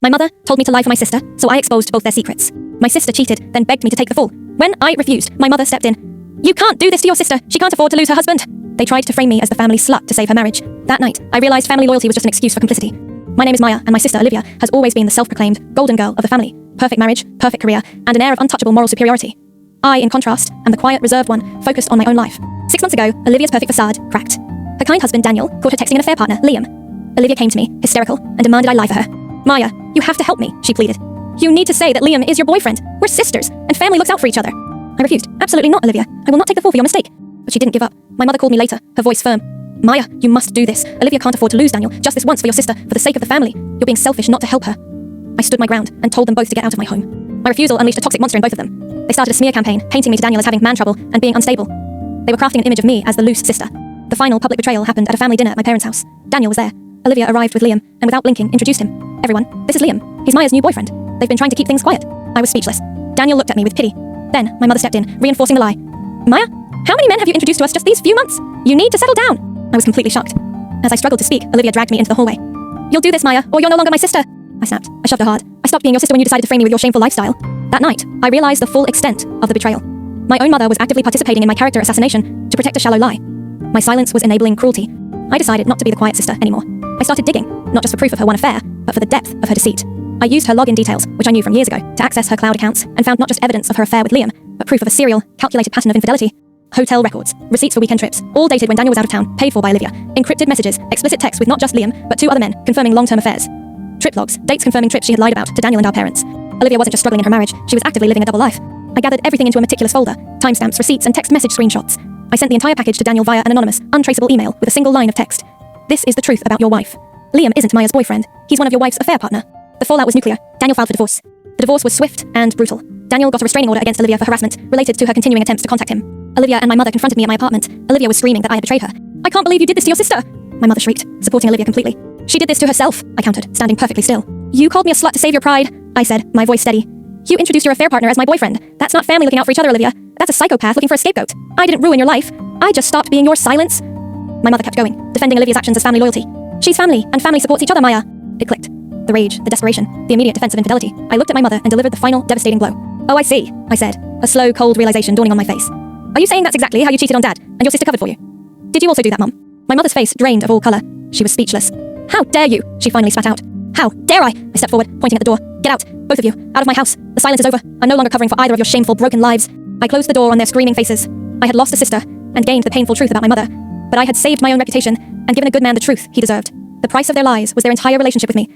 My mother told me to lie for my sister, so I exposed both their secrets. My sister cheated, then begged me to take the fall. When I refused, my mother stepped in. "You can't do this to your sister. She can't afford to lose her husband." They tried to frame me as the family slut to save her marriage. That night, I realized family loyalty was just an excuse for complicity. My name is Maya, and my sister Olivia has always been the self-proclaimed golden girl of the family. Perfect marriage, perfect career, and an air of untouchable moral superiority. I, in contrast, am the quiet, reserved one, focused on my own life. 6 months ago, Olivia's perfect facade cracked. Her kind husband, Daniel, caught her texting an affair partner, Liam. Olivia came to me, hysterical, and demanded I lie for her. "Maya, you have to help me," she pleaded. "You need to say that Liam is your boyfriend. We're sisters, and family looks out for each other." I refused. "Absolutely not, Olivia. I will not take the fall for your mistake." But she didn't give up. My mother called me later, her voice firm. "Maya, you must do this. Olivia can't afford to lose Daniel, just this once for your sister, for the sake of the family. You're being selfish not to help her." I stood my ground and told them both to get out of my home. My refusal unleashed a toxic monster in both of them. They started a smear campaign, painting me to Daniel as having man trouble and being unstable. They were crafting an image of me as the loose sister. The final public betrayal happened at a family dinner at my parents' house. Daniel was there. Olivia arrived with Liam, and without blinking, introduced him. "Everyone, this is Liam. He's Maya's new boyfriend. They've been trying to keep things quiet." I was speechless. Daniel looked at me with pity. Then, my mother stepped in, reinforcing the lie. "Maya, how many men have you introduced to us just these few months? You need to settle down." I was completely shocked. As I struggled to speak, Olivia dragged me into the hallway. "You'll do this, Maya, or you're no longer my sister." I snapped. I shoved her hard. "I stopped being your sister when you decided to frame me with your shameful lifestyle." That night, I realized the full extent of the betrayal. My own mother was actively participating in my character assassination to protect a shallow lie. My silence was enabling cruelty. I decided not to be the quiet sister anymore. I started digging, not just for proof of her one affair, but for the depth of her deceit. I used her login details, which I knew from years ago, to access her cloud accounts, and found not just evidence of her affair with Liam, but proof of a serial, calculated pattern of infidelity. Hotel records, receipts for weekend trips, all dated when Daniel was out of town, paid for by Olivia, encrypted messages, explicit texts with not just Liam, but 2 other men, confirming long-term affairs. Trip logs, dates confirming trips she had lied about to Daniel and our parents. Olivia wasn't just struggling in her marriage, she was actively living a double life. I gathered everything into a meticulous folder, timestamps, receipts, and text message screenshots. I sent the entire package to Daniel via an anonymous, untraceable email with a single line of text. "This is the truth about your wife. Liam isn't Maya's boyfriend. He's one of your wife's affair partner." The fallout was nuclear. Daniel filed for divorce. The divorce was swift and brutal. Daniel got a restraining order against Olivia for harassment related to her continuing attempts to contact him. Olivia and my mother confronted me at my apartment. Olivia was screaming that I had betrayed her. "I can't believe you did this to your sister!" My mother shrieked, supporting Olivia completely. "She did this to herself," I countered, standing perfectly still. "You called me a slut to save your pride," I said, my voice steady. "You introduced your affair partner as my boyfriend. That's not family looking out for each other, Olivia. That's a psychopath looking for a scapegoat. I didn't ruin your life. I just stopped being your silence." My mother kept going, defending Olivia's actions as family loyalty. "She's family, and family supports each other, Maya." It clicked. The rage, the desperation, the immediate defense of infidelity. I looked at my mother and delivered the final, devastating blow. "Oh, I see," I said, a slow, cold realization dawning on my face. "Are you saying that's exactly how you cheated on Dad, and your sister covered for you? Did you also do that, Mum?" My mother's face drained of all colour. She was speechless. "How dare you?" she finally spat out. "How dare I?" I stepped forward, pointing at the door. "Get out, both of you, out of my house. The silence is over. I'm no longer covering for either of your shameful, broken lives." I closed the door on their screaming faces. I had lost a sister, and gained the painful truth about my mother. But I had saved my own reputation, and given a good man the truth he deserved. The price of their lies was their entire relationship with me.